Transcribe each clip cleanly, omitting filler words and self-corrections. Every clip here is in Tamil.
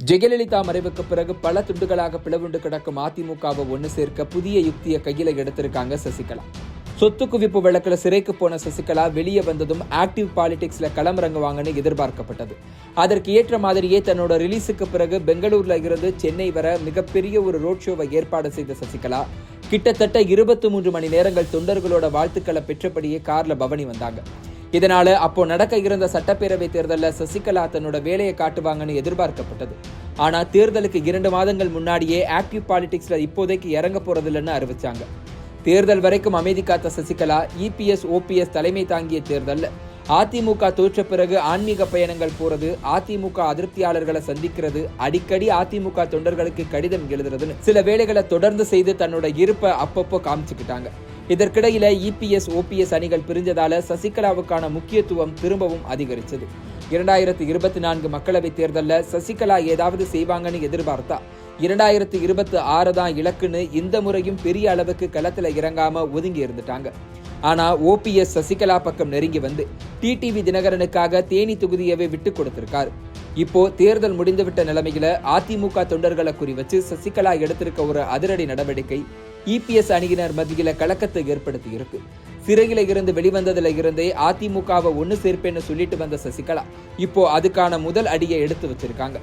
ஜெயலலிதா மறைவுக்கு பிறகு பல துண்டுகளாக பிளவுண்டு கிடக்கும் அதிமுகவை ஒன்னு சேர்க்க புதிய யுக்தியை கையில எடுத்திருக்காங்க சசிகலா. சொத்து குவிப்பு வழக்குல சிறைக்கு போன சசிகலா வெளியே வந்ததும் ஆக்டிவ் பாலிடிக்ஸ்ல களமிறங்குவாங்கன்னு எதிர்பார்க்கப்பட்டது. அதற்கு ஏற்ற மாதிரியே தன்னோட ரிலீஸுக்கு பிறகு பெங்களூர்ல இருந்து சென்னை வர மிகப்பெரிய ஒரு ரோட் ஷோவை ஏற்பாடு செய்த சசிகலா கிட்டத்தட்ட 23 மணி நேரங்கள் தொண்டர்களோட வாழ்த்துக்களை பெற்றபடியே கார்ல பவனி வந்தாங்க. இதனால அப்போ நடக்க இருந்த சட்டப்பேரவை தேர்தலில் சசிகலா தன்னோட வேலையை காட்டுவாங்கன்னு எதிர்பார்க்கப்பட்டது. ஆனா தேர்தலுக்கு 2 மாதங்கள் முன்னாடியே ஆக்டிவ் பாலிடிக்ஸ்ல இப்போதைக்கு இறங்க போறதில்லைன்னு அறிவிச்சாங்க. தேர்தல் வரைக்கும் அமைதி காத்த சசிகலா இபிஎஸ் ஓபிஎஸ் தலைமை தாங்கிய தேர்தல் அதிமுக தோற்ற பிறகு ஆன்மீக பயணங்கள் போறது, அதிமுக அதிருப்தியாளர்களை சந்திக்கிறது, அடிக்கடி அதிமுக தொண்டர்களுக்கு கடிதம் எழுதுறதுன்னு சில வேலைகளை தொடர்ந்து செய்து தன்னோட இருப்பை அப்பப்போ காமிச்சுக்கிட்டாங்க. இதற்கிடையில இபிஎஸ் ஓபிஎஸ் அணிகள் பிரிஞ்சதால சசிகலாவுக்கான முக்கியத்துவம் திரும்பவும் அதிகரிச்சது. 2024 மக்களவைத் தேர்தலில் சசிகலா ஏதாவது செய்வாங்கன்னு எதிர்பார்த்தா 2026 தான் இலக்குன்னு இந்த முறையும் பெரிய அளவுக்கு களத்துல இறங்காம ஒதுங்கி இருந்துட்டாங்க. ஆனா ஓபிஎஸ் சசிகலா பக்கம் நெருங்கி வந்து டிடிவி தினகரனுக்காக தேனி தொகுதியவே விட்டு கொடுத்திருக்காரு. இப்போ தேர்தல் முடிந்துவிட்ட நிலைமையில அதிமுக தொண்டர்களை குறிவச்சு சசிகலா எடுத்திருக்க ஒரு அதிரடி நடவடிக்கை இபிஎஸ் அணியினர் மத்தியில கலக்கத்தை ஏற்படுத்தி இருக்கு. சிறையில இருந்து வெளிவந்ததுல இருந்தே அதிமுகவை ஒன்னு சேர்ப்பேன்னு சொல்லிட்டு வந்த சசிகலா இப்போ அதுக்கான முதல் அடியை எடுத்து வச்சிருக்காங்க.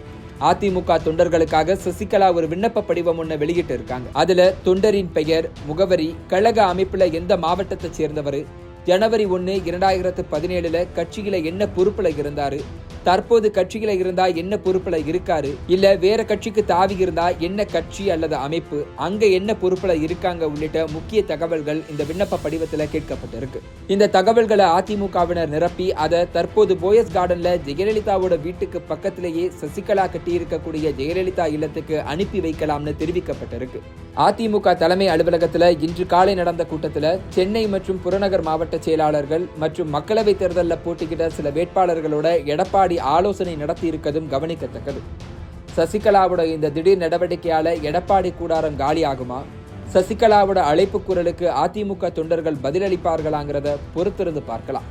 அதிமுக தொண்டர்களுக்காக சசிகலா ஒரு விண்ணப்ப படிவம் ஒண்ணு வெளியிட்டு இருக்காங்க. அதுல தொண்டரின் பெயர், முகவரி, கழக அமைப்புல எந்த மாவட்டத்தை சேர்ந்தவர், ஜனவரி 1, 2017 கட்சியில என்ன பொறுப்புல இருந்தாரு, தற்போது கட்சியில இருந்தா என்ன பொறுப்புல இருக்காரு, இல்ல வேற கட்சிக்கு தாவி இருந்தா என்ன கட்சி அல்லது அமைப்பு, அங்க என்ன பொறுப்புல இருக்காங்க உள்ளிட்ட முக்கிய தகவல்கள் இந்த விண்ணப்ப படிவத்துல கேட்கப்பட்டிருக்கு. இந்த தகவல்களை அதிமுகவினர் நிரப்பி அதை தற்போது போயஸ் கார்டன்ல ஜெயலலிதாவோட வீட்டுக்கு பக்கத்திலேயே சசிகலா கட்டியிருக்கக்கூடிய ஜெயலலிதா இல்லத்துக்கு அனுப்பி வைக்கலாம்னு தெரிவிக்கப்பட்டிருக்கு. அதிமுக தலைமை அலுவலகத்துல இன்று காலை நடந்த கூட்டத்துல சென்னை மற்றும் புறநகர் மாவட்ட செயலாளர்கள் மற்றும் மக்களவை தேர்தலில் போட்டியிட்ட சில வேட்பாளர்களோட எடப்பாடி ஆலோசனை நடத்தி இருக்கதும் கவனிக்கத்தக்கது. சசிகலாவோட இந்த திடீர் நடவடிக்கையால எடப்பாடி கூடாரம் காலி ஆகுமா, சசிகலாவோட அழைப்பு குரலுக்கு அதிமுக தொண்டர்கள் பதிலளிப்பார்களாங்கிறத பொறுத்திருந்து பார்க்கலாம்.